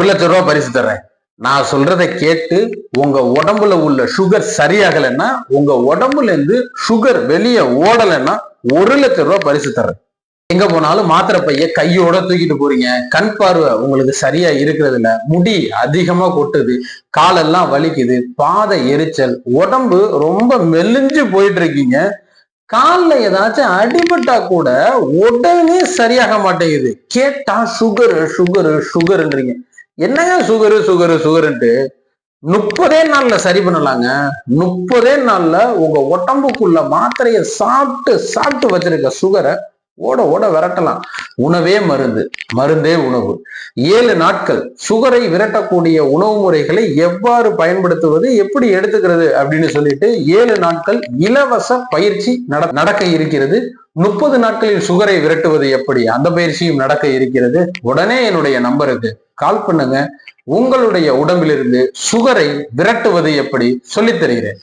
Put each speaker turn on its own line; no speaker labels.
1,00,000 பரிசு தர்றேன். நான் சொல்றதை கேட்டு உங்க உடம்புல உள்ள சுகர் சரியாகலைன்னா, உங்க உடம்புல இருந்து சுகர் வெளியே ஓடலைன்னா 1,00,000 பரிசு தர்றேன். எங்க போனாலும் மாத்திரை பைய கையோட தூக்கிட்டு போறீங்க, கண் பார்வை உங்களுக்கு சரியா இருக்கிறது இல்ல, முடி அதிகமா கொட்டுது, காலெல்லாம் வலிக்குது, பாத எரிச்சல், உடம்பு ரொம்ப மெலிஞ்சு போயிட்டு இருக்கீங்க. கால்ல ஏதாச்சும் அடிபட்டா கூட உடனே சரியாக மாட்டேங்குது. கேட்டா சுகரு சுகரு சுகருன்றீங்க. என்னங்க சுகரு சுகரு சுகருன்ட்டு 30 நாள்ல சரி பண்ணலாங்க. 30 நாள்ல உங்க உடம்புக்குள்ள மாத்திரையை சாப்பிட்டு சாப்பிட்டு வச்சிருக்க சுகரை ஓட ஓட விரட்டலாம். உணவே மருந்து, மருந்தே உணவு. 7 நாட்கள் சுகரை விரட்டக்கூடிய உணவு முறைகளை எவ்வாறு பயன்படுத்துவது, எப்படி எடுத்துக்கிறது அப்படின்னு சொல்லிட்டு 7 நாட்கள் இலவச பயிற்சி நடக்க இருக்கிறது. 30 நாட்களில் சுகரை விரட்டுவது எப்படி, அந்த பயிற்சியும் நடக்க இருக்கிறது. உடனே என்னுடைய நம்பருக்கு கால் பண்ணுங்க. உங்களுடைய உடம்பிலிருந்து சுகரை விரட்டுவது எப்படி சொல்லித் தருகிறேன்.